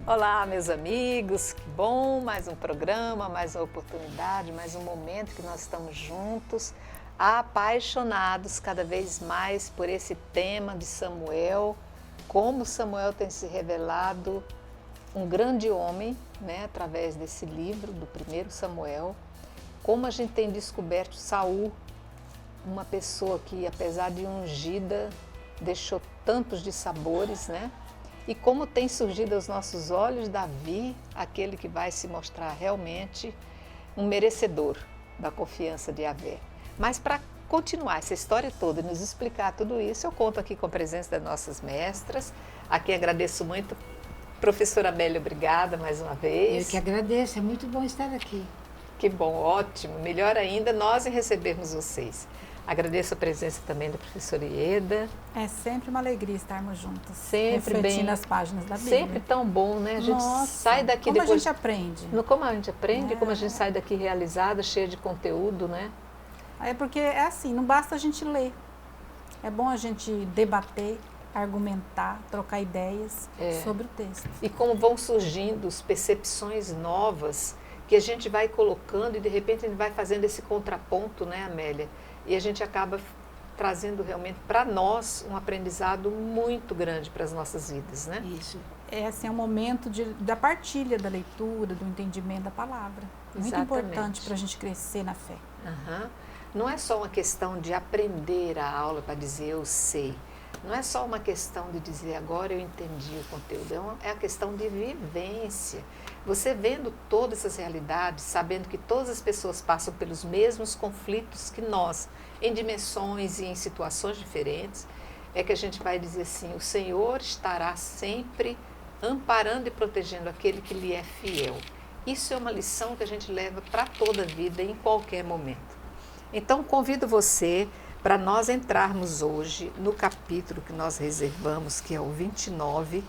Olá, meus amigos, que bom, mais um programa, mais uma oportunidade, mais um momento que nós estamos juntos, apaixonados cada vez mais por esse tema de Samuel, como Samuel tem se revelado um grande homem, né, através desse livro do primeiro Samuel, como a gente tem descoberto Saul, uma pessoa que, apesar de ungida, deixou tantos dissabores, né? E como tem surgido aos nossos olhos Davi, aquele que vai se mostrar realmente um merecedor da confiança de Yahvé. Mas para continuar essa história toda e nos explicar tudo isso, eu conto aqui com a presença das nossas mestras, a quem agradeço muito. Professora Amélia, obrigada mais uma vez. Eu que agradeço, é muito bom estar aqui. Que bom, ótimo. Melhor ainda nós em recebermos vocês. Agradeço a presença também da professora Ieda. É sempre uma alegria estarmos juntas, sempre refletindo bem, as páginas da Bíblia. Sempre tão bom, né? A gente Nossa, sai daqui como depois... a gente aprende. Como a gente aprende, como a gente sai daqui realizada, cheia de conteúdo, né? É porque é assim, não basta a gente ler. É bom a gente debater, argumentar, trocar ideias sobre o texto. E como vão surgindo as percepções novas que a gente vai colocando e de repente a gente vai fazendo esse contraponto, né, Amélia? E a gente acaba trazendo realmente para nós um aprendizado muito grande para as nossas vidas, né? Isso. É assim, é um momento da partilha da leitura, do entendimento da palavra. Muito Exatamente. Importante para a gente crescer na fé. Uhum. Não é só uma questão de aprender a aula para dizer eu sei. Não é só uma questão de dizer agora eu entendi o conteúdo. É a questão de vivência. Você vendo todas essas realidades, sabendo que todas as pessoas passam pelos mesmos conflitos que nós, em dimensões e em situações diferentes, é que a gente vai dizer assim, o Senhor estará sempre amparando e protegendo aquele que lhe é fiel. Isso é uma lição que a gente leva para toda a vida, em qualquer momento. Então, convido você para nós entrarmos hoje no capítulo que nós reservamos, que é o 29.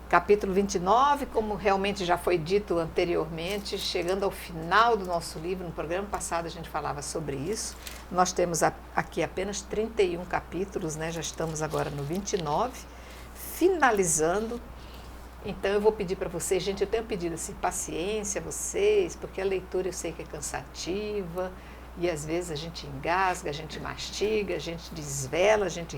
Capítulo 29, como realmente já foi dito anteriormente, chegando ao final do nosso livro, no programa passado a gente falava sobre isso. Nós temos aqui apenas 31 capítulos, né? Já estamos agora no 29, finalizando. Então eu vou pedir para vocês, gente, eu tenho pedido assim, paciência a vocês, porque a leitura eu sei que é cansativa, e às vezes a gente engasga, a gente mastiga, a gente desvela, a gente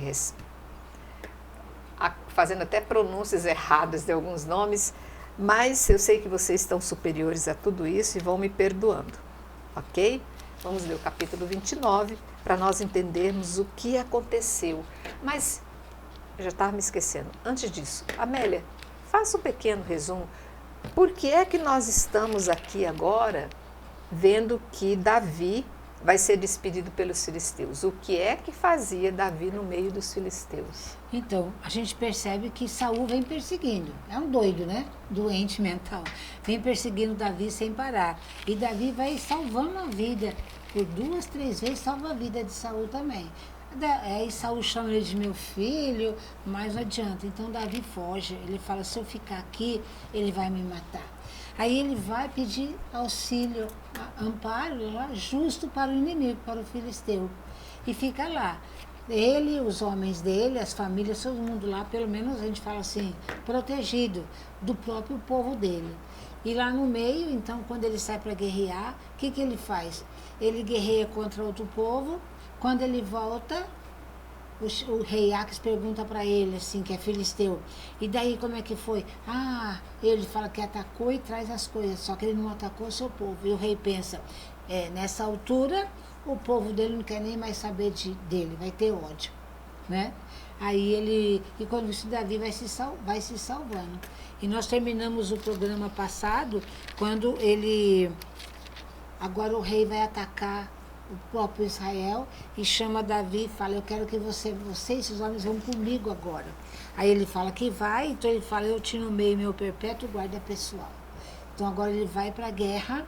fazendo até pronúncias erradas de alguns nomes, mas eu sei que vocês estão superiores a tudo isso e vão me perdoando, ok? Vamos ler o capítulo 29 para nós entendermos o que aconteceu. Mas, eu já estava me esquecendo, antes disso, Amélia, faça um pequeno resumo. Por que é que nós estamos aqui agora vendo que Davi vai ser despedido pelos filisteus? O que é que fazia Davi no meio dos filisteus? Então, a gente percebe que Saul vem perseguindo. É um doido, né? Doente mental. Vem perseguindo Davi sem parar. E Davi vai salvando a vida. Por 2, 3 vezes salva a vida de Saul também. Aí Saul chama ele de meu filho, mas não adianta. Então Davi foge. Ele fala, se eu ficar aqui, ele vai me matar. Aí ele vai pedir auxílio, amparo lá, justo para o inimigo, para o filisteu. E fica lá. Ele, os homens dele, as famílias, todo mundo lá, pelo menos a gente fala assim, protegido do próprio povo dele. E lá no meio, então, quando ele sai para guerrear, o que ele faz? Ele guerreia contra outro povo. Quando ele volta, o rei Aques pergunta para ele, assim, que é filisteu, e daí como é que foi? Ah, ele fala que atacou e traz as coisas, só que ele não atacou o seu povo. E o rei pensa, nessa altura, o povo dele não quer nem mais saber dele, vai ter ódio, né? Aí e quando isso, Davi vai se salvando. E nós terminamos o programa passado, quando agora o rei vai atacar o próprio Israel e chama Davi e fala, eu quero que você e seus homens vão comigo agora. Aí ele fala que vai, então ele fala, eu te nomeei meu perpétuo guarda pessoal. Então agora ele vai para a guerra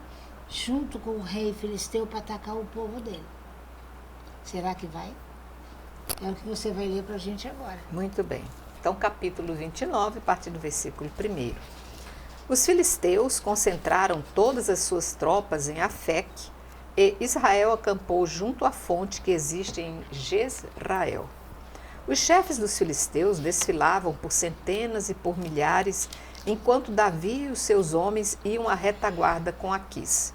junto com o rei filisteu para atacar o povo dele. Será que vai? É o que você vai ler para a gente agora. Muito bem. Então, capítulo 29, a partir do versículo 1. Os filisteus concentraram todas as suas tropas em Afeque, e Israel acampou junto à fonte que existe em Jezrael. Os chefes dos filisteus desfilavam por centenas e por milhares, enquanto Davi e os seus homens iam à retaguarda com Aquis.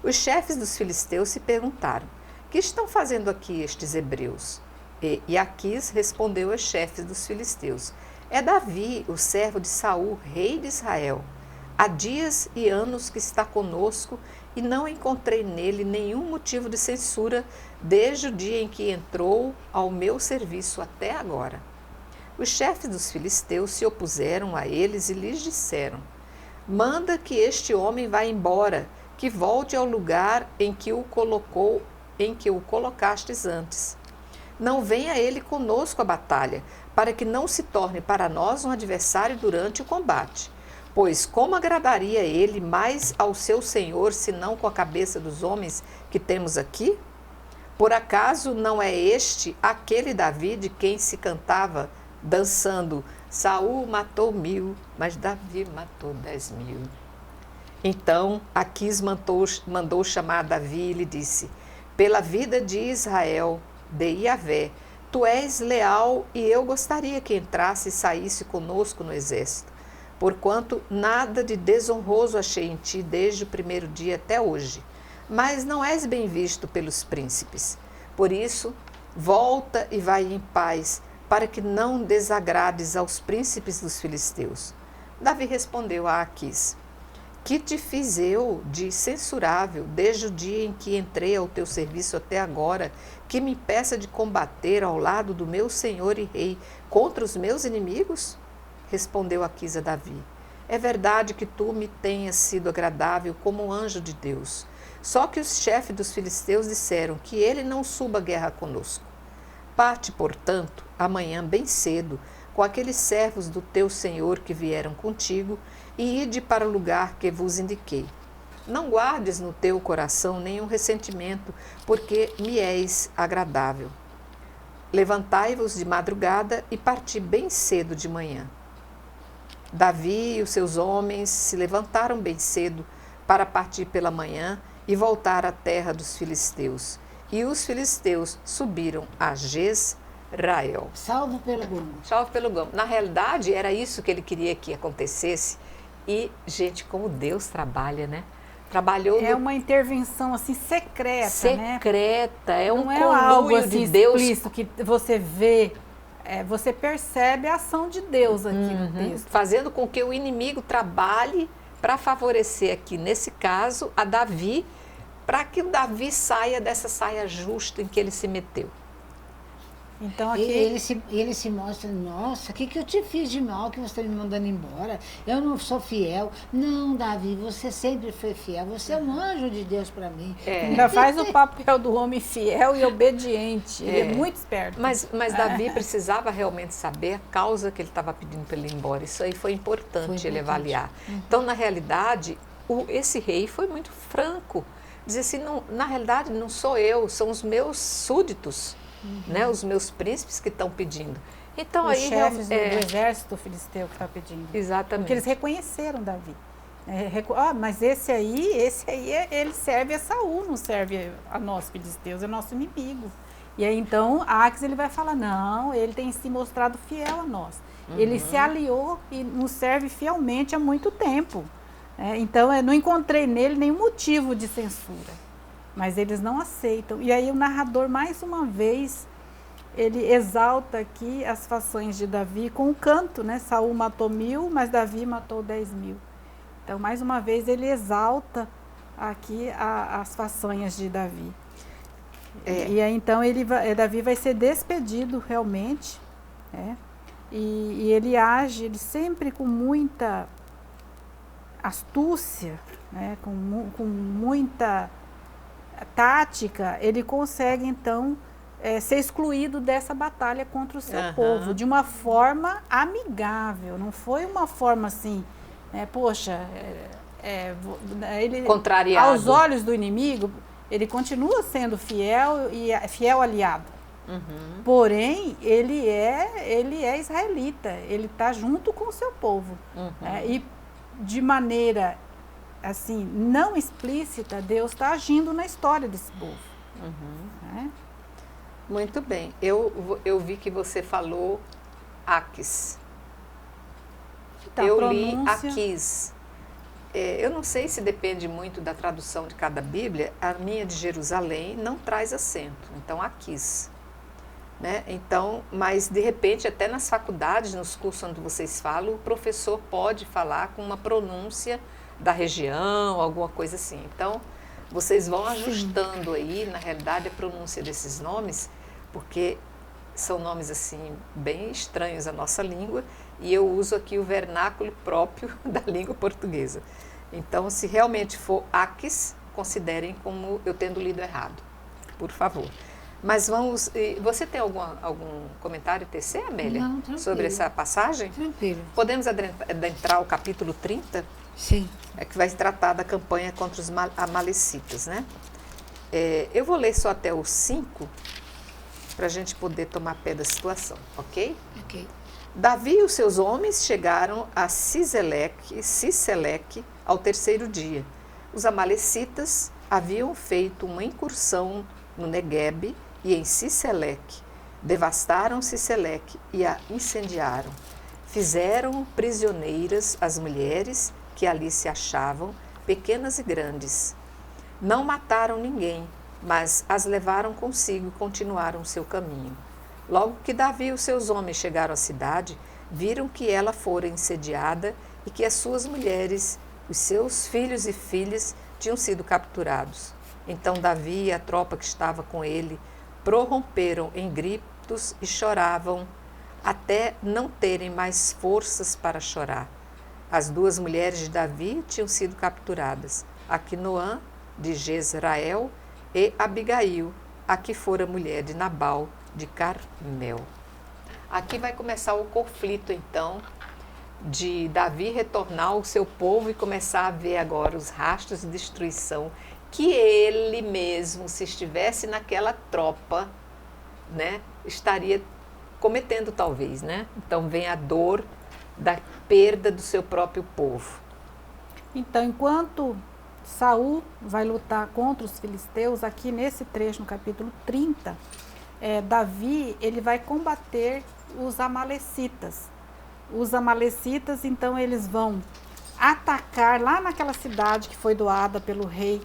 Os chefes dos filisteus se perguntaram: que estão fazendo aqui estes hebreus? E Aquis respondeu aos chefes dos filisteus: é Davi, o servo de Saul, rei de Israel. Há dias e anos que está conosco e não encontrei nele nenhum motivo de censura desde o dia em que entrou ao meu serviço até agora. Os chefes dos filisteus se opuseram a eles e lhes disseram: manda que este homem vá embora, que volte ao lugar em que o colocastes antes. Não venha ele conosco à batalha, para que não se torne para nós um adversário durante o combate. Pois como agradaria ele mais ao seu senhor, senão com a cabeça dos homens que temos aqui? Por acaso não é este aquele Davi de quem se cantava, dançando: Saul matou 1000, mas Davi matou 10.000. Então Aquis mandou chamar Davi e lhe disse: pela vida de Israel, de Iavé, tu és leal e eu gostaria que entrasse e saísse conosco no exército, porquanto nada de desonroso achei em ti desde o primeiro dia até hoje, mas não és bem visto pelos príncipes. Por isso, volta e vai em paz, para que não desagrades aos príncipes dos filisteus. Davi respondeu a Aquis: que te fiz eu de censurável desde o dia em que entrei ao teu serviço até agora, que me impeça de combater ao lado do meu senhor e rei contra os meus inimigos? Respondeu Aquis a Davi: é verdade que tu me tenhas sido agradável como um anjo de Deus. Só que os chefes dos filisteus disseram que ele não suba a guerra conosco. Parte, portanto, amanhã bem cedo, com aqueles servos do teu senhor que vieram contigo, e ide para o lugar que vos indiquei. Não guardes no teu coração nenhum ressentimento, porque me és agradável. Levantai-vos de madrugada e parti bem cedo de manhã. Davi e os seus homens se levantaram bem cedo para partir pela manhã e voltar à terra dos filisteus. E os filisteus subiram a Jezrael. Salvo pelo gongo. Salvo pelo gongo. Na realidade, era isso que ele queria que acontecesse. E, gente, como Deus trabalha, né? Trabalhou uma intervenção assim secreta, secreta, né? É um não é algo assim de Deus explícito que você vê, você percebe a ação de Deus aqui no texto, fazendo com que o inimigo trabalhe para favorecer aqui, nesse caso, a Davi, para que o Davi saia dessa saia justa em que ele se meteu. Então aqui ele se mostra: nossa, o que eu te fiz de mal que você está me mandando embora? Eu não sou fiel. Não, Davi, você sempre foi fiel. Você é um anjo de Deus para mim. Ainda faz o papel do homem fiel e obediente. Ele é muito esperto. Mas Davi precisava realmente saber a causa que ele estava pedindo para ele ir embora. Isso aí foi importante ele avaliar. Então, na realidade, esse rei foi muito franco. Dizer assim: não, na realidade não sou eu, são os meus súditos. Né, os meus príncipes que estão pedindo. Então, os aí chefes do exército filisteu que está pedindo. Exatamente. Porque eles reconheceram Davi. Mas esse aí, ele serve a Saul, não serve a nós filisteus, é nosso inimigo. E aí então Aquis ele vai falar: não, ele tem se mostrado fiel a nós. Ele se aliou e nos serve fielmente há muito tempo. Então eu não encontrei nele nenhum motivo de censura. Mas eles não aceitam. E aí o narrador, mais uma vez, ele exalta aqui as façanhas de Davi com o canto, né? Saul matou 1000, mas Davi matou 10.000. Então, mais uma vez, ele exalta aqui as façanhas de Davi. E aí, então, Davi vai ser despedido realmente, né? E ele age, ele sempre com muita astúcia, né? com muita tática, ele consegue então ser excluído dessa batalha contra o seu povo, de uma forma amigável, não foi uma forma assim, poxa, ele, contrariado. Aos olhos do inimigo, ele continua sendo fiel e fiel aliado, porém ele é israelita, ele está junto com o seu povo, e de maneira assim, não explícita, Deus está agindo na história desse povo. Muito bem. Eu vi que você falou Aquis. Tá, Eu li pronúncia. Aquis. Eu não sei se depende muito da tradução de cada Bíblia. A minha de Jerusalém não traz acento. Então, Aquis. Né? Então, mas de repente, até nas faculdades, nos cursos onde vocês falam, o professor pode falar com uma pronúncia da região, alguma coisa assim. Então, vocês vão ajustando aí, na realidade, a pronúncia desses nomes, porque são nomes assim bem estranhos à nossa língua, e eu uso aqui o vernáculo próprio da língua portuguesa. Então, se realmente for Aquis, considerem como eu tendo lido errado, por favor. Mas vamos. Você tem algum comentário TC, Amélia? Não, tranquilo. Sobre essa passagem? Tranquilo. Podemos adentrar o capítulo 30, Sim. que vai tratar da campanha contra os amalecitas, né? Eu vou ler só até o 5, para a gente poder tomar pé da situação, ok? Ok. Davi e os seus homens chegaram a Siseleque ao terceiro dia. Os amalecitas haviam feito uma incursão no Neguebe e em Siseleque. Devastaram Siseleque e a incendiaram. Fizeram prisioneiras as mulheres que ali se achavam, pequenas e grandes. Não mataram ninguém, mas as levaram consigo e continuaram seu caminho. Logo que Davi e os seus homens chegaram à cidade, viram que ela fora incendiada e que as suas mulheres, os seus filhos e filhas tinham sido capturados. Então Davi e a tropa que estava com ele prorromperam em gritos e choravam até não terem mais forças para chorar. As duas mulheres de Davi tinham sido capturadas, Aquinoã de Jezrael e Abigail, a que fora mulher de Nabal de Carmel. Aqui vai começar o conflito, então, de Davi retornar ao seu povo e começar a ver agora os rastros de destruição que ele mesmo, se estivesse naquela tropa, né, estaria cometendo talvez, né? Então vem a dor da perda do seu próprio povo. Então, enquanto Saul vai lutar contra os filisteus, aqui nesse trecho, no capítulo 30, Davi ele vai combater os amalecitas. Os amalecitas, então, eles vão atacar lá naquela cidade que foi doada pelo rei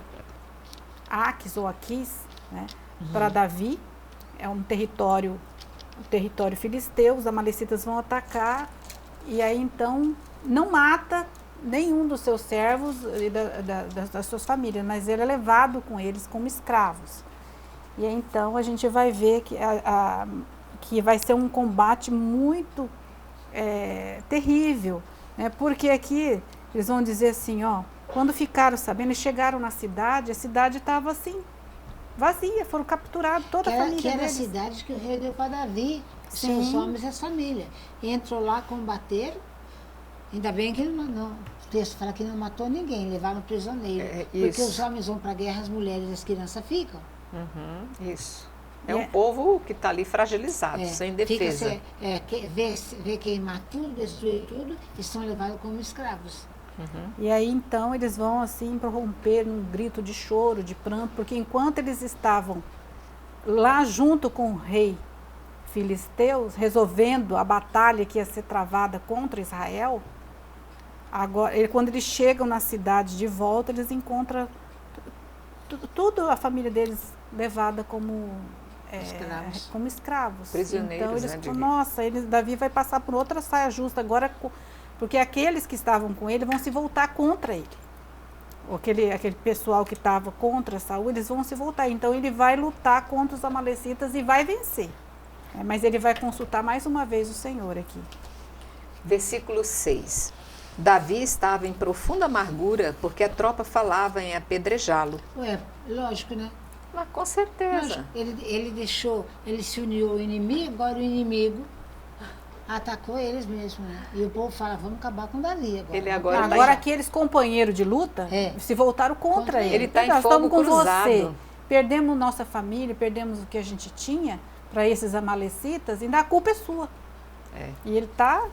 Aquis ou Aquis, né, para Davi. É um território filisteu. Os amalecitas vão atacar e aí então não mata nenhum dos seus servos e das suas famílias, mas ele é levado com eles como escravos. E aí, então a gente vai ver que vai ser um combate muito terrível, né? Porque aqui eles vão dizer assim, ó, quando ficaram sabendo, eles chegaram na cidade, a cidade estava assim, vazia, foram capturados toda a família Que era a deles. cidade que o rei deu para Davi, Sim. seus homens e as famílias. Entrou lá, combateram, ainda bem que ele não, o texto fala que não matou ninguém, levaram prisioneiro. Porque isso. os homens vão para a guerra, as mulheres e as crianças ficam. Isso. É um povo que está ali fragilizado, sem defesa. Vê queimar tudo, destruir tudo, e são levados como escravos. E aí então eles vão assim prorromper num grito de choro, de pranto, porque enquanto eles estavam lá junto com o rei filisteus, resolvendo a batalha que ia ser travada contra Israel, agora, quando eles chegam na cidade de volta, eles encontram tudo a família deles levada como escravos. Prisioneiros, então eles né, falam, nossa, Davi vai passar por outra saia justa agora, porque aqueles que estavam com ele vão se voltar contra ele. Aquele pessoal que estava contra Saul, eles vão se voltar. Então ele vai lutar contra os amalecitas e vai vencer. Mas ele vai consultar mais uma vez o Senhor aqui. Versículo 6. Davi estava em profunda amargura porque a tropa falava em apedrejá-lo. Lógico, né? Mas com certeza. Lógico. Ele se uniu ao inimigo, agora o inimigo atacou eles mesmo, né? E o povo fala, vamos acabar com Davi agora. Ele agora Agora aqueles companheiros de luta se voltaram contra ele. Ele está em Nós fogo estamos com cruzado. você. Perdemos nossa família, perdemos o que a gente tinha para esses amalecitas, ainda a culpa é sua. E ele está...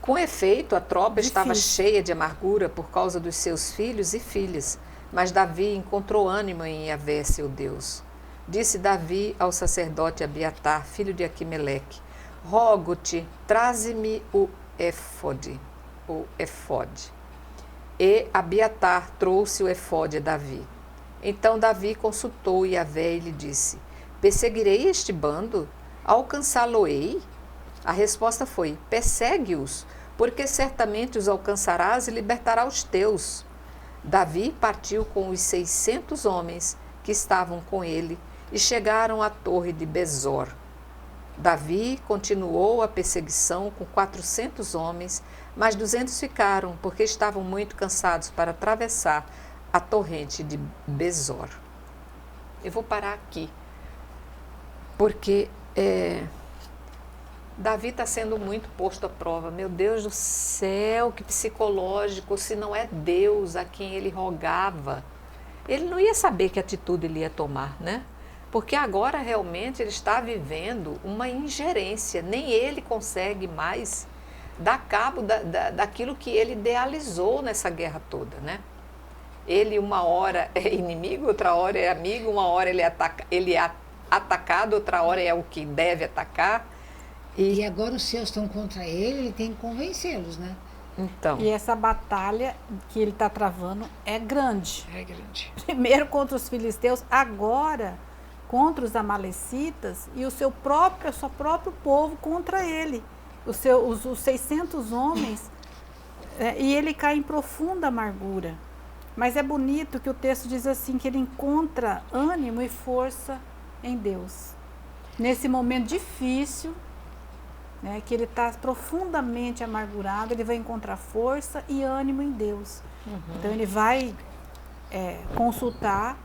Com efeito, a tropa Difícil. estava cheia de amargura por causa dos seus filhos e filhas, mas Davi encontrou ânimo em Yahvé, seu Deus. disse Davi ao sacerdote Abiatar, filho de Aquimeleque: rogo-te, traze-me o éfode. E Abiatar trouxe o éfode a Davi. Então Davi consultou Yahvé e lhe disse: perseguirei este bando? Alcançá-lo-ei? A resposta foi: persegue-os, porque certamente os alcançarás e libertará os teus. Davi partiu com os 600 homens que estavam com ele e chegaram à torre de Besor. Davi continuou a perseguição com 400 homens, mas 200 ficaram, porque estavam muito cansados para atravessar a torrente de Besor. Eu vou parar aqui, porque Davi está sendo muito posto à prova. Meu Deus do céu, que psicológico, se não é Deus a quem ele rogava. Ele não ia saber que atitude ele ia tomar, né? Porque agora realmente ele está vivendo uma ingerência. Nem ele consegue mais dar cabo daquilo que ele idealizou nessa guerra toda, né? Ele uma hora é inimigo, outra hora é amigo, uma hora ele é atacado, outra hora é o que deve atacar. E agora os seus estão contra ele tem que convencê-los, né? Então. E essa batalha que ele está travando é grande. É grande. Primeiro contra os filisteus, agora contra os amalecitas e o seu próprio povo contra ele. Os 600 homens, e ele cai em profunda amargura. Mas é bonito que o texto diz assim, que ele encontra ânimo e força em Deus. Nesse momento difícil, né, que ele está profundamente amargurado, ele vai encontrar força e ânimo em Deus. Então ele vai consultar,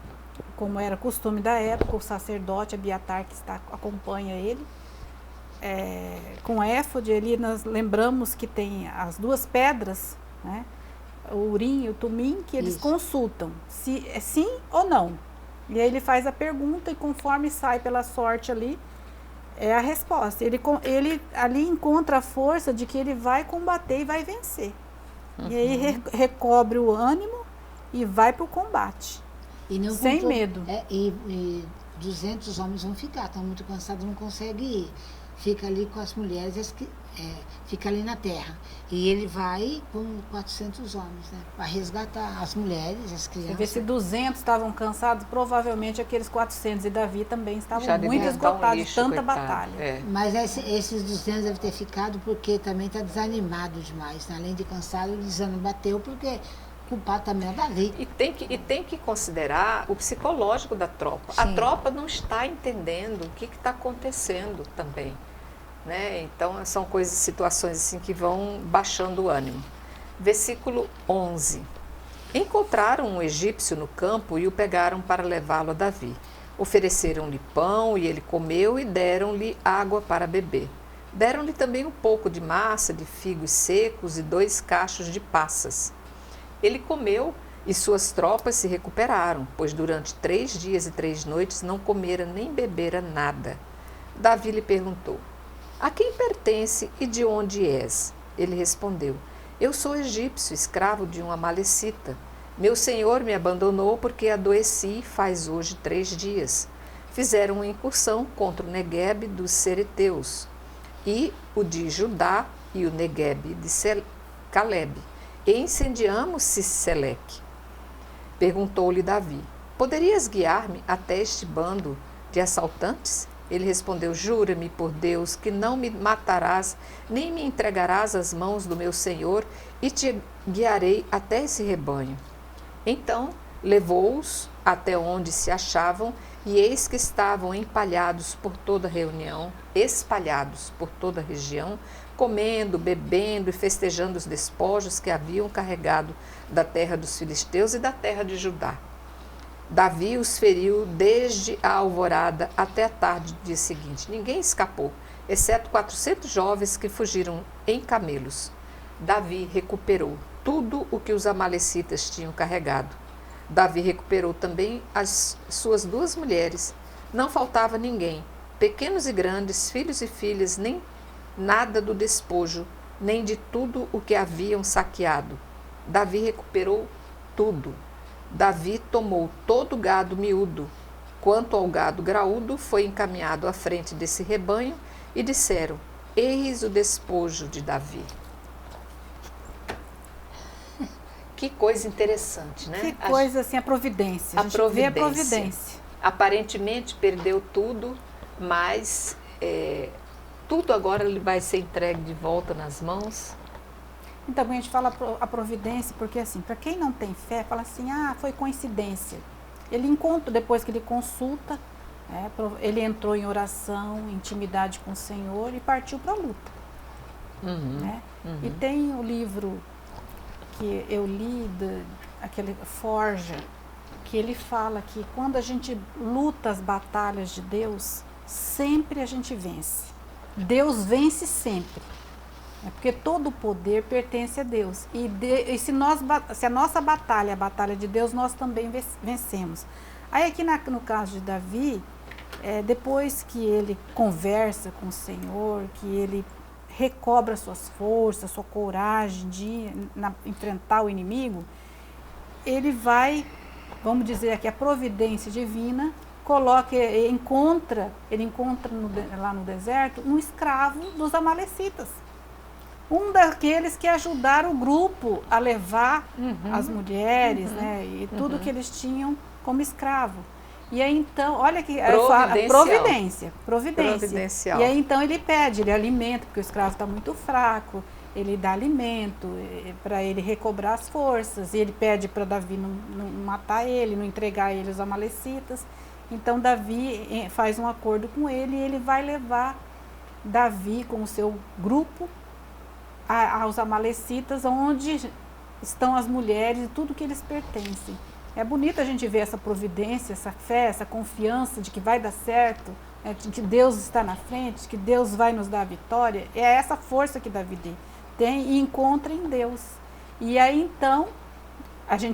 como era costume da época, o sacerdote Abiatar que acompanha ele, com éfode. Ali nós lembramos que tem as duas pedras, né, o Urim e o Tumim, que eles consultam se é sim ou não. E aí ele faz a pergunta e conforme sai pela sorte ali, é a resposta. Ele ali encontra a força de que ele vai combater e vai vencer. E aí recobre o ânimo e vai para o combate. E não sem medo. E 200 homens vão ficar, estão muito cansados, não conseguem ir. Fica ali com as mulheres, fica ali na terra. E ele vai com 400 homens, né? Para resgatar as mulheres, as crianças. Você vê se 200 estavam cansados, provavelmente aqueles 400 e Davi também estavam muito esgotados de tanta batalha. Mas esses 200 devem ter ficado porque também está desanimado demais, né? Além de cansado, o desânimo bateu porque o culpado também é Davi. E tem que considerar o psicológico da tropa. Sim. A tropa não está entendendo o que está acontecendo também. Né? Então, são situações assim que vão baixando o ânimo. Versículo 11. Encontraram um egípcio no campo e o pegaram para levá-lo a Davi. Ofereceram-lhe pão e ele comeu e deram-lhe água para beber. Deram-lhe também um pouco de massa, de figos secos e 2 cachos de passas. Ele comeu e suas tropas se recuperaram, pois durante 3 dias e 3 noites não comera nem bebera nada. Davi lhe perguntou: a quem pertence e de onde és? Ele respondeu: eu sou egípcio, escravo de um amalecita. Meu senhor me abandonou porque adoeci faz hoje 3 dias. Fizeram uma incursão contra o Neguebe dos Cereteus e o de Judá e o Neguebe de Caleb, e incendiamos Siseleque. Perguntou-lhe Davi: poderias guiar-me até este bando de assaltantes? Ele respondeu: jura-me por Deus que não me matarás, nem me entregarás às mãos do meu senhor, e te guiarei até esse rebanho. Então levou-os até onde se achavam, e eis que estavam espalhados por toda a região, comendo, bebendo e festejando os despojos que haviam carregado da terra dos filisteus e da terra de Judá. Davi os feriu desde a alvorada até a tarde do dia seguinte. Ninguém escapou, exceto 400 jovens que fugiram em camelos. Davi recuperou tudo o que os amalecitas tinham carregado. Davi recuperou também as suas 2 mulheres. Não faltava ninguém, pequenos e grandes, filhos e filhas, nem nada do despojo, nem de tudo o que haviam saqueado. Davi recuperou tudo. Davi tomou todo o gado miúdo Quanto ao gado graúdo, foi encaminhado à frente desse rebanho e disseram: eis o despojo de Davi. Que coisa interessante, né? Que coisa assim, a providência. A gente vê a providência. Aparentemente perdeu tudo, mas tudo agora ele vai ser entregue de volta nas mãos. Então, a gente fala a providência, porque assim, para quem não tem fé, fala assim, foi coincidência. Ele encontra, depois que ele consulta, ele entrou em oração, intimidade com o Senhor e partiu para a luta. Né? E tem o livro que eu li, aquele Forja, que ele fala que quando a gente luta as batalhas de Deus, sempre a gente vence. Deus vence sempre. Porque todo o poder pertence a Deus. E se a nossa batalha é a batalha de Deus, nós também vencemos. Aí aqui no caso de Davi, depois que ele conversa com o Senhor, que ele recobra suas forças, sua coragem de enfrentar o inimigo, ele vai, vamos dizer aqui, a providência divina, ele encontra lá no deserto um escravo dos amalecitas. Um daqueles que ajudaram o grupo a levar as mulheres, né, e tudo que eles tinham como escravo. E aí então, olha que providência. E aí então ele alimenta, porque o escravo está muito fraco, ele dá alimento para ele recobrar as forças, e ele pede para Davi não matar ele, não entregar ele aos amalecitas. Então Davi faz um acordo com ele e ele vai levar Davi com o seu grupo aos amalecitas, onde estão as mulheres e tudo que eles pertencem. É bonito a gente ver essa providência, essa fé, essa confiança de que vai dar certo, de que Deus está na frente, que Deus vai nos dar a vitória. É essa força que Davi tem e encontra em Deus. E aí então,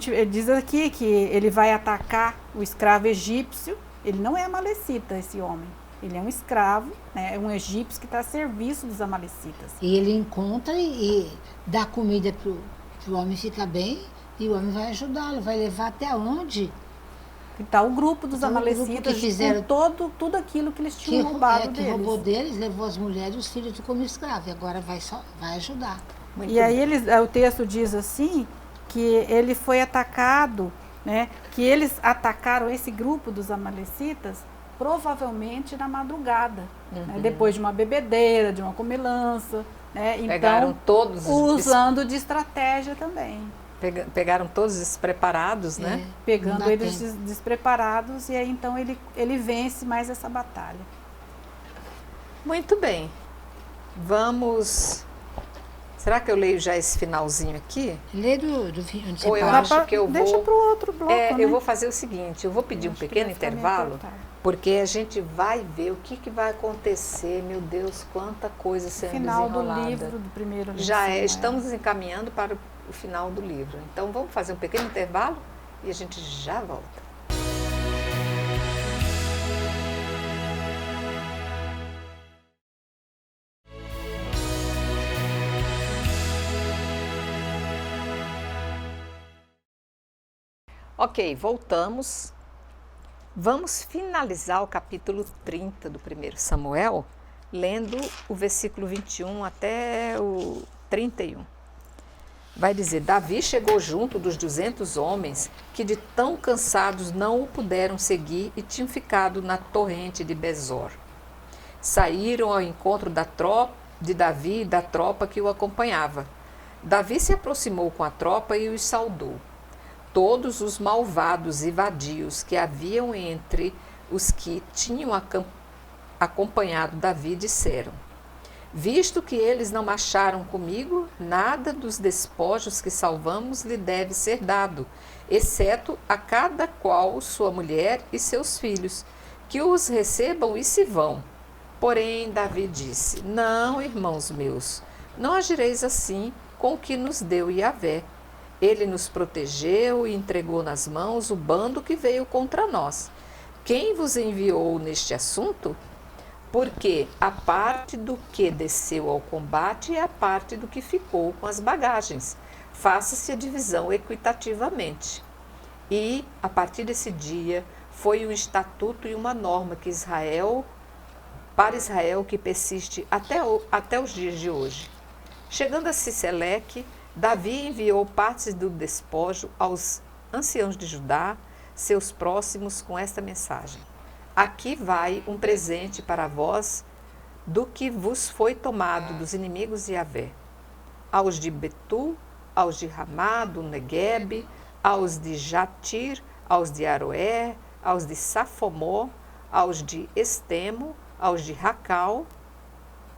ele diz aqui que ele vai atacar o escravo egípcio. Ele não é amalecita, esse homem. Ele é um escravo, né, um egípcio que está a serviço dos amalecitas. E ele encontra e dá comida para o homem ficar bem, e o homem vai ajudá-lo, vai levar até onde? Está o grupo dos amalecitas que fizeram com tudo aquilo que eles tinham roubado deles. Que roubou deles, levou as mulheres e os filhos como escravo, e agora vai ajudar. Aí o texto diz assim, que ele foi atacado, né, que eles atacaram esse grupo dos amalecitas provavelmente na madrugada, né, depois de uma bebedeira, de uma comilança, né, Pegaram então todos usando de estratégia também. Pegaram todos despreparados, né? Pegando eles despreparados, e aí então ele vence mais essa batalha. Muito bem. Vamos... Será que eu leio já esse finalzinho aqui? Lê do fim. Ou eu acho que eu vou... Deixa para o outro bloco, né? Eu vou fazer o seguinte, eu vou pedir um pequeno intervalo, porque a gente vai ver o que vai acontecer. Meu Deus, quanta coisa sendo desenrolada. Final do livro, do primeiro livro. Estamos encaminhando para o final do livro. Então vamos fazer um pequeno intervalo e a gente já volta. Ok, voltamos. Vamos finalizar o capítulo 30 do 1 Samuel, lendo o versículo 21 até o 31. Vai dizer: Davi chegou junto dos 200 homens que de tão cansados não o puderam seguir e tinham ficado na torrente de Besor. Saíram ao encontro de Davi e da tropa que o acompanhava. Davi se aproximou com a tropa e os saudou. Todos os malvados e vadios que haviam entre os que tinham acompanhado Davi disseram: visto que eles não marcharam comigo, nada dos despojos que salvamos lhe deve ser dado, exceto a cada qual sua mulher e seus filhos, que os recebam e se vão. Porém, Davi disse: não, irmãos meus, não agireis assim com o que nos deu Yahvé. Ele nos protegeu e entregou nas mãos o bando que veio contra nós. Quem vos enviou neste assunto? Porque a parte do que desceu ao combate é a parte do que ficou com as bagagens. Faça-se a divisão equitativamente. E, a partir desse dia, foi um estatuto e uma norma que para Israel, que persiste até os dias de hoje. Chegando a Siseleque, Davi enviou partes do despojo aos anciãos de Judá, seus próximos, com esta mensagem: aqui vai um presente para vós do que vos foi tomado dos inimigos de Yahvé. Aos de Betul, aos de Ramá, do Neguebe, aos de Jatir, aos de Aroé, aos de Safomó, aos de Estemo, aos de Racal,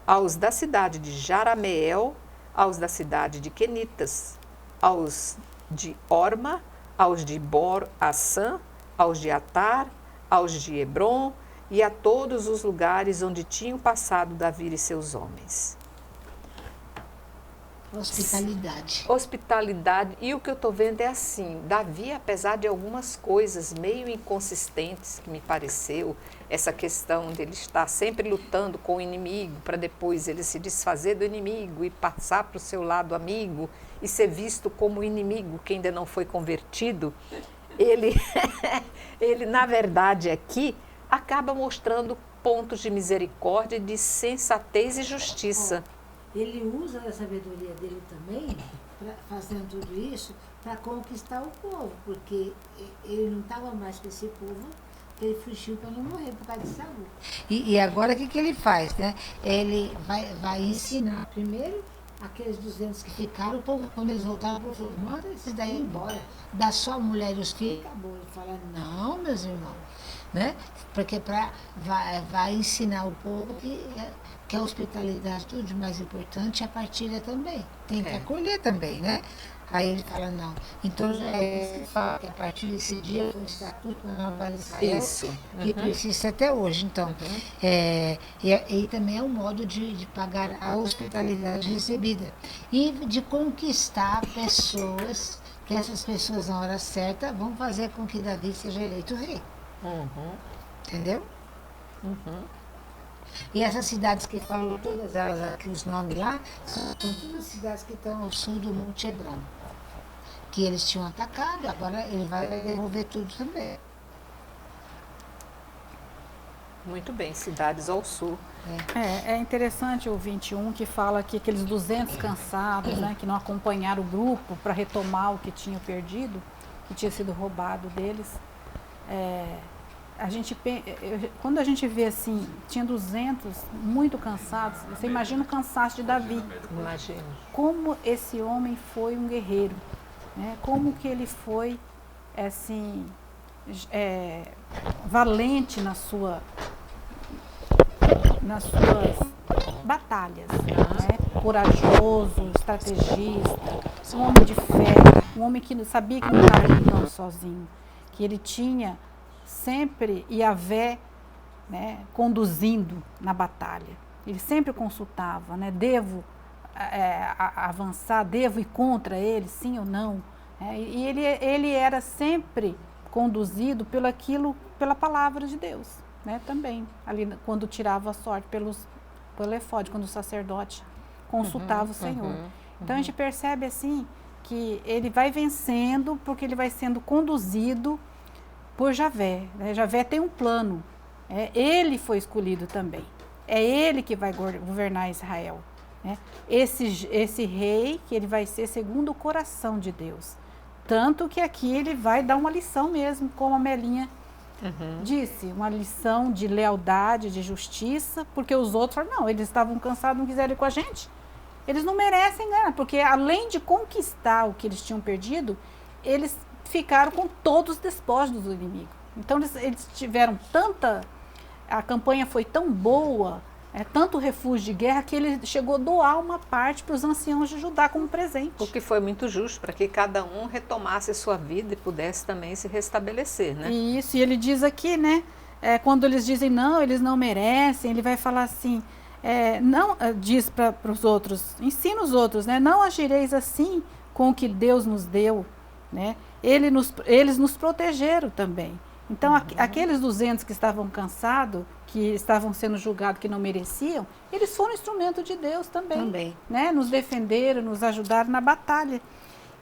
aos da cidade de Jarameel, aos da cidade de Quenitas, aos de Orma, aos de Bor-Assã, aos de Atar, aos de Hebron e a todos os lugares onde tinham passado Davi e seus homens. Hospitalidade. Hospitalidade, e o que eu estou vendo é assim, Davi, apesar de algumas coisas meio inconsistentes que me pareceu, essa questão dele estar sempre lutando com o inimigo, para depois ele se desfazer do inimigo e passar para o seu lado amigo e ser visto como inimigo que ainda não foi convertido, ele na verdade aqui acaba mostrando pontos de misericórdia, de sensatez e justiça. Ele usa a sabedoria dele também, fazendo tudo isso, para conquistar o povo, porque ele não estava mais com esse povo, ele fugiu para não morrer por causa de Saul. E agora o que ele faz, né? Ele vai ensinar primeiro aqueles 200 que ficaram, o povo, quando eles voltaram, o povo falou: manda esses daí embora, dá só a mulher e os filhos, acabou. Ele fala: não, meus irmãos, né? Porque vai ensinar o povo que a hospitalidade, tudo de mais importante, a partilha também. Tem que acolher também, né? Aí ele fala: não. Então já é isso que fala, que a partir desse dia foi o estatuto da Nova Israel, que persiste até hoje. Então, e também é um modo de pagar a hospitalidade recebida. E de conquistar pessoas, que essas pessoas, na hora certa, vão fazer com que Davi seja eleito rei. Entendeu? E essas cidades que falam, todas elas aqui, os nomes lá, são todas cidades que estão ao sul do Monte Hebron. Que eles tinham atacado, agora ele vai devolver tudo também. Muito bem, cidades ao sul. É interessante o 21 que fala que aqueles 200 cansados, né, que não acompanharam o grupo para retomar o que tinham perdido, que tinha sido roubado deles. Quando a gente vê assim, tinha 200 muito cansados, você imagina o cansaço de Davi. Imagino. Como esse homem foi um guerreiro, né? Como que ele foi assim, valente nas suas batalhas, né? Corajoso, estrategista, um homem de fé, um homem que sabia que não estava lutando sozinho, que ele tinha sempre Yahvé, né, conduzindo na batalha. Ele sempre consultava, né, devo avançar, devo ir contra ele, sim ou não. E ele era sempre conduzido pela palavra de Deus, né, também. Ali quando tirava a sorte pelo efode, quando o sacerdote consultava o Senhor. Então a gente percebe assim que ele vai vencendo porque ele vai sendo conduzido por Javé, né? Javé tem um plano, ele foi escolhido também, é ele que vai governar Israel, né? Esse rei que ele vai ser segundo o coração de Deus, tanto que aqui ele vai dar uma lição mesmo, como a Melinha disse, uma lição de lealdade, de justiça, porque os outros falaram: não, eles estavam cansados, não quiseram ir com a gente, eles não merecem ganhar, porque além de conquistar o que eles tinham perdido, eles ficaram com todos os despojos do inimigo. Então eles tiveram a campanha foi tão boa, tanto refúgio de guerra, que ele chegou a doar uma parte para os anciãos de Judá como presente. O que foi muito justo, para que cada um retomasse a sua vida e pudesse também se restabelecer, né? Isso, e ele diz aqui, né, quando eles dizem não, eles não merecem, ele vai falar assim, diz para os outros, ensina os outros, né, não agireis assim com o que Deus nos deu, né? Eles nos protegeram também. Então, aqueles 200 que estavam cansados, que estavam sendo julgados que não mereciam, eles foram instrumento de Deus também. Né? Nos defenderam, nos ajudaram na batalha.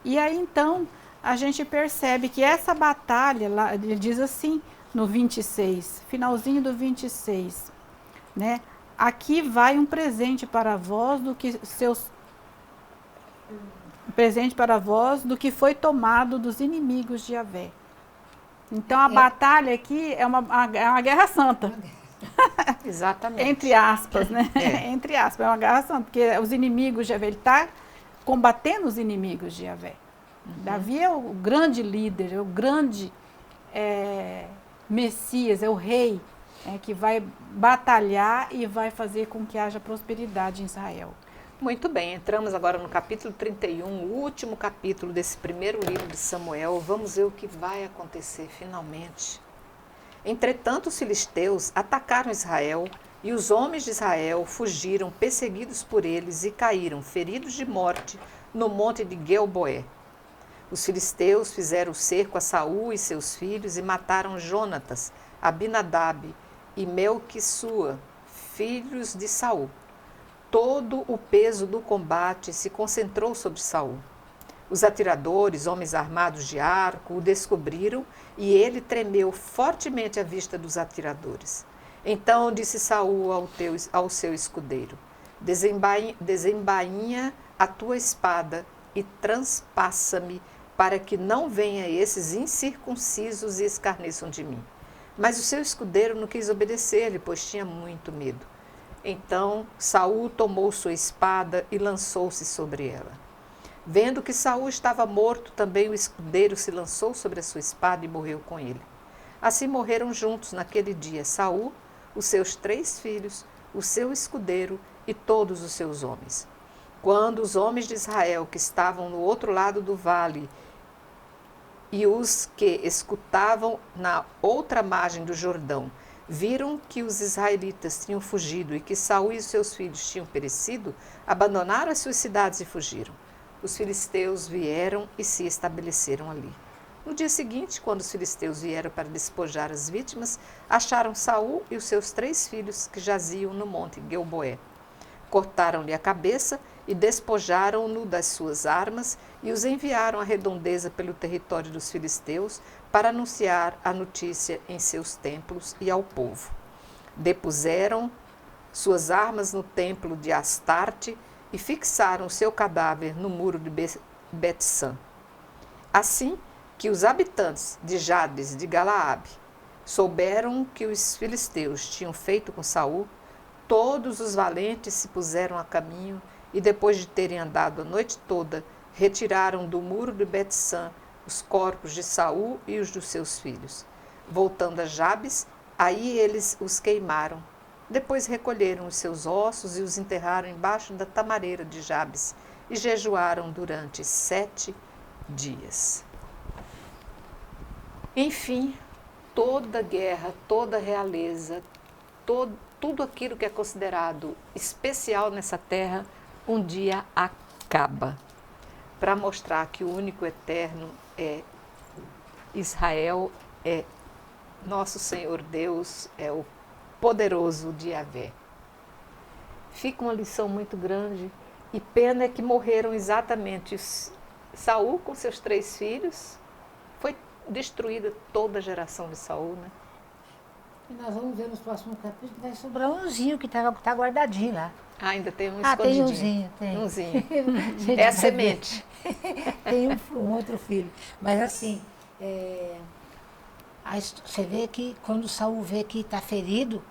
E aí, então, a gente percebe que essa batalha, lá, ele diz assim, no 26, finalzinho do 26, né? Aqui vai um presente para vós do que foi tomado dos inimigos de Yahvé. Então a batalha aqui é uma guerra santa. Exatamente. Entre aspas, né? Entre aspas, é uma guerra santa, porque os inimigos de Yahvé, ele está combatendo os inimigos de Yahvé. Davi é o grande líder, é o grande Messias, é o rei que vai batalhar e vai fazer com que haja prosperidade em Israel. Muito bem, entramos agora no capítulo 31, o último capítulo desse primeiro livro de Samuel. Vamos ver o que vai acontecer finalmente. Entretanto, os filisteus atacaram Israel e os homens de Israel fugiram, perseguidos por eles, e caíram, feridos de morte, no monte de Gilboé. Os filisteus fizeram cerco a Saul e seus filhos e mataram Jonatas, Abinadab e Melquissua, filhos de Saul. Todo o peso do combate se concentrou sobre Saul. Os atiradores, homens armados de arco, o descobriram e ele tremeu fortemente à vista dos atiradores. Então disse Saul ao seu escudeiro: desembainha a tua espada e transpassa-me, para que não venha esses incircuncisos e escarneçam de mim. Mas o seu escudeiro não quis obedecer-lhe, pois tinha muito medo. Então Saul tomou sua espada e lançou-se sobre ela. Vendo que Saul estava morto, também o escudeiro se lançou sobre a sua espada e morreu com ele. Assim morreram juntos naquele dia Saul, os seus 3 filhos, o seu escudeiro e todos os seus homens. Quando os homens de Israel que estavam no outro lado do vale e os que escutavam na outra margem do Jordão viram que os israelitas tinham fugido e que Saul e seus filhos tinham perecido, abandonaram as suas cidades e fugiram. Os filisteus vieram e se estabeleceram ali. No dia seguinte, quando os filisteus vieram para despojar as vítimas, acharam Saul e os seus 3 filhos que jaziam no monte Gilboé. Cortaram-lhe a cabeça e despojaram-no das suas armas e os enviaram à redondeza pelo território dos filisteus para anunciar a notícia em seus templos e ao povo. Depuseram suas armas no templo de Astarte e fixaram seu cadáver no muro de Bet-san. Assim que os habitantes de Jabes de Galaade souberam que os filisteus tinham feito com Saul, todos os valentes se puseram a caminho e, depois de terem andado a noite toda, retiraram do muro de Bet-san os corpos de Saul e os dos seus filhos. Voltando a Jabes, aí eles os queimaram. Depois recolheram os seus ossos e os enterraram embaixo da tamareira de Jabes e jejuaram durante 7 dias. Enfim, toda guerra, toda realeza, tudo aquilo que é considerado especial nessa terra, um dia acaba. Para mostrar que o único eterno é Israel, é nosso Senhor Deus, é o poderoso de Yahvé. Fica uma lição muito grande e pena é que morreram exatamente Saul com seus 3 filhos. Foi destruída toda a geração de Saul, né? E nós vamos ver nos próximos capítulos que vai sobrar um unzinho que tá guardadinho lá. Ah, ainda tem um escondidinho. Tem Unzinho. É a semente. Tem um outro filho. Mas assim, você vê que quando Saul vê que está ferido,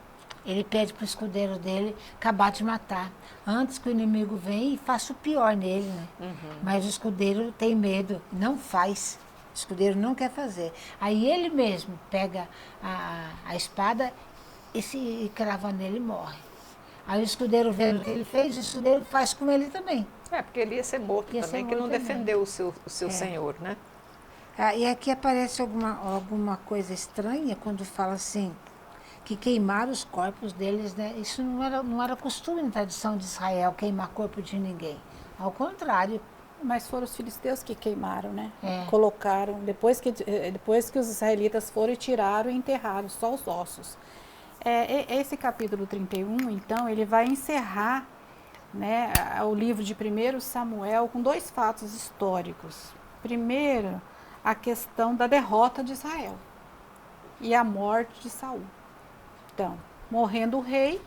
ele pede para o escudeiro dele acabar de matar. Antes que o inimigo venha e faça o pior nele, né? Uhum. Mas o escudeiro tem medo, não faz. O escudeiro não quer fazer. Aí ele mesmo pega a espada e se crava nele e morre. Aí o escudeiro vendo o que ele fez, o escudeiro faz com ele também. Porque ele ia ser morto também, que não defendeu o seu senhor, né? E aqui aparece alguma coisa estranha quando fala assim, que queimaram os corpos deles, né? Isso não era costume na tradição de Israel, queimar corpo de ninguém. Ao contrário. Mas foram os filisteus que queimaram, né? Colocaram, depois que os israelitas foram e tiraram e enterraram só os ossos. Esse capítulo 31, então, ele vai encerrar, né, o livro de 1 Samuel com 2 fatos históricos. Primeiro, a questão da derrota de Israel. e a morte de Saul. Então, morrendo o rei,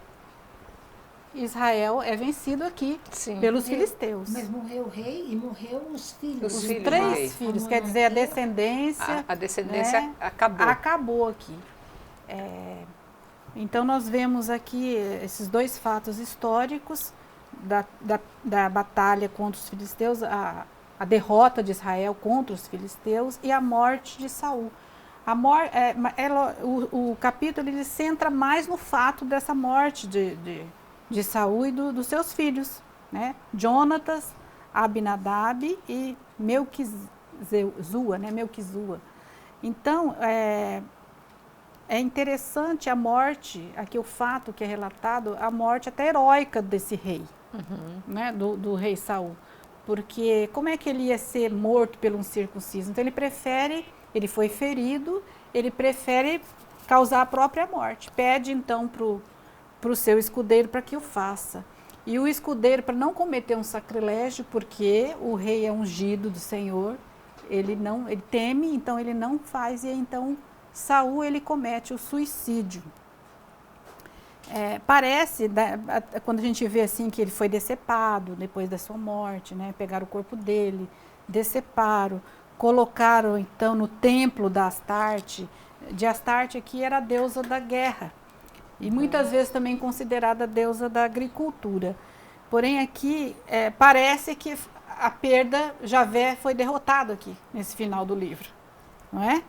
Israel é vencido aqui Sim. pelos filisteus. Mas morreu o rei e morreu os filhos. Os Os filhos do rei. três filhos, quer dizer, a descendência, A descendência né, acabou. acabou aqui. Então, nós vemos aqui esses dois fatos históricos da batalha contra os filisteus, a derrota de Israel contra os filisteus e a morte de Saul. O capítulo ele centra mais no fato dessa morte de Saul e dos seus filhos, né? Jonatas, Abinadab e Melquizua, né? Melquizua. Então, é interessante a morte, aqui o fato que é relatado, a morte até heróica desse rei, né? Do rei Saul. Porque como é que ele ia ser morto pelo incircunciso? Então ele foi ferido, ele prefere causar a própria morte. Pede então para o seu escudeiro para que o faça. E o escudeiro, para não cometer um sacrilégio, porque o rei é ungido do Senhor, ele teme, então ele não faz, e então Saul ele comete o suicídio. Parece, quando a gente vê assim que ele foi decepado depois da sua morte, né? Pegaram o corpo dele, deceparam, colocaram então no templo da Astarte. De Astarte aqui era a deusa da guerra e muitas vezes também considerada a deusa da agricultura. Porém aqui parece que a perda, Javé foi derrotado aqui nesse final do livro, não é?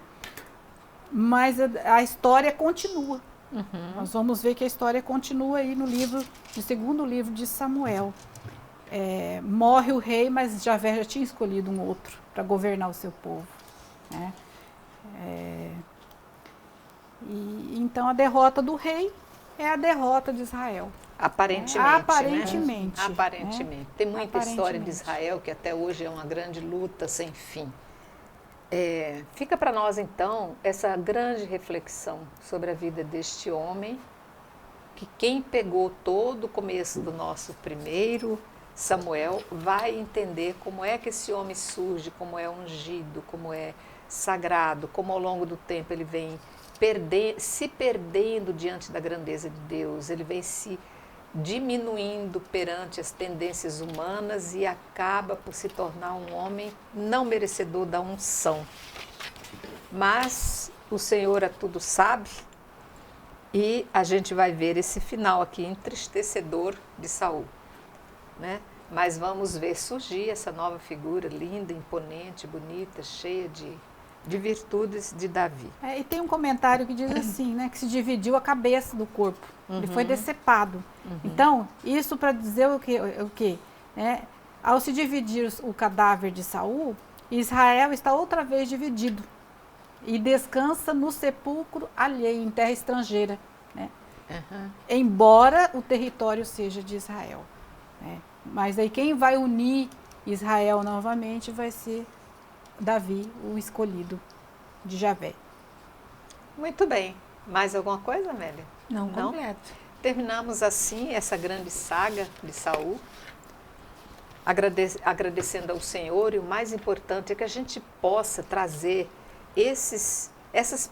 Mas a história continua. Nós vamos ver que a história continua aí no segundo livro de Samuel. Morre o rei, mas Javé já tinha escolhido um outro para governar o seu povo, né? Então a derrota do rei é a derrota de Israel. Aparentemente. Aparentemente. Né? Aparentemente. Tem muita história de Aparentemente. Israel que até hoje é uma grande luta sem fim. Fica para nós, então, essa grande reflexão sobre a vida deste homem, que quem pegou todo o começo do nosso primeiro Samuel vai entender como é que esse homem surge, como é ungido, como é sagrado, como ao longo do tempo ele vem se perdendo diante da grandeza de Deus, ele vem se diminuindo perante as tendências humanas e acaba por se tornar um homem não merecedor da unção. Mas o Senhor a tudo sabe e a gente vai ver esse final aqui entristecedor de Saul, né? Mas vamos ver surgir essa nova figura linda, imponente, bonita, cheia de virtudes de Davi. E tem um comentário que diz assim, né, que se dividiu a cabeça do corpo. Ele foi decepado. Então, isso para dizer o quê? Ao se dividir o cadáver de Saul, Israel está outra vez dividido e descansa no sepulcro alheio, em terra estrangeira, né? Embora o território seja de Israel, né? Mas aí quem vai unir Israel novamente vai ser Davi, o escolhido de Javé. Muito bem. Mais alguma coisa, Amélia? Não completo. Terminamos assim essa grande saga de Saul, agradecendo ao Senhor, e o mais importante é que a gente possa trazer essas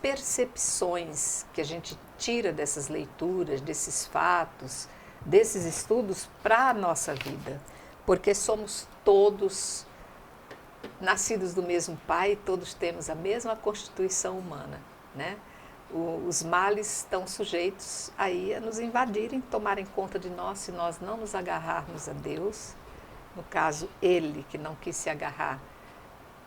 percepções que a gente tira dessas leituras, desses fatos, desses estudos para a nossa vida, porque somos todos nascidos do mesmo Pai, todos temos a mesma constituição humana, né? Os males estão sujeitos aí a nos invadirem, tomarem conta de nós, se nós não nos agarrarmos a Deus. No caso, ele que não quis se agarrar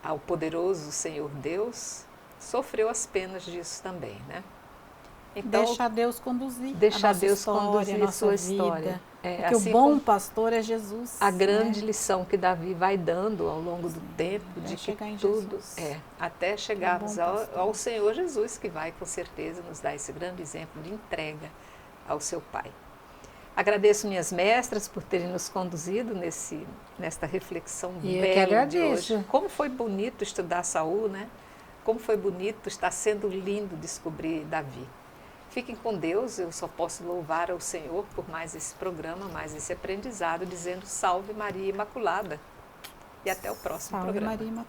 ao poderoso Senhor Deus, sofreu as penas disso também, né? Então, deixar Deus conduzir deixar a nossa Deus história, conduzir a a nossa sua vida. história. Porque assim o bom como pastor é Jesus. a grande né? lição que Davi vai dando ao longo do tempo, até de que chegar em tudo Jesus. até chegarmos bom pastor. ao Senhor Jesus, que vai com certeza nos dar esse grande exemplo de entrega ao seu Pai. Agradeço minhas mestras por terem nos conduzido nesta reflexão E eu que bela de agradeço. hoje. Como foi bonito estudar Saul, né? Como foi bonito, está sendo lindo descobrir Davi. Fiquem com Deus, eu só posso louvar ao Senhor por mais esse programa, mais esse aprendizado, dizendo salve Maria Imaculada. E até o próximo Salve programa. Maria Imaculada.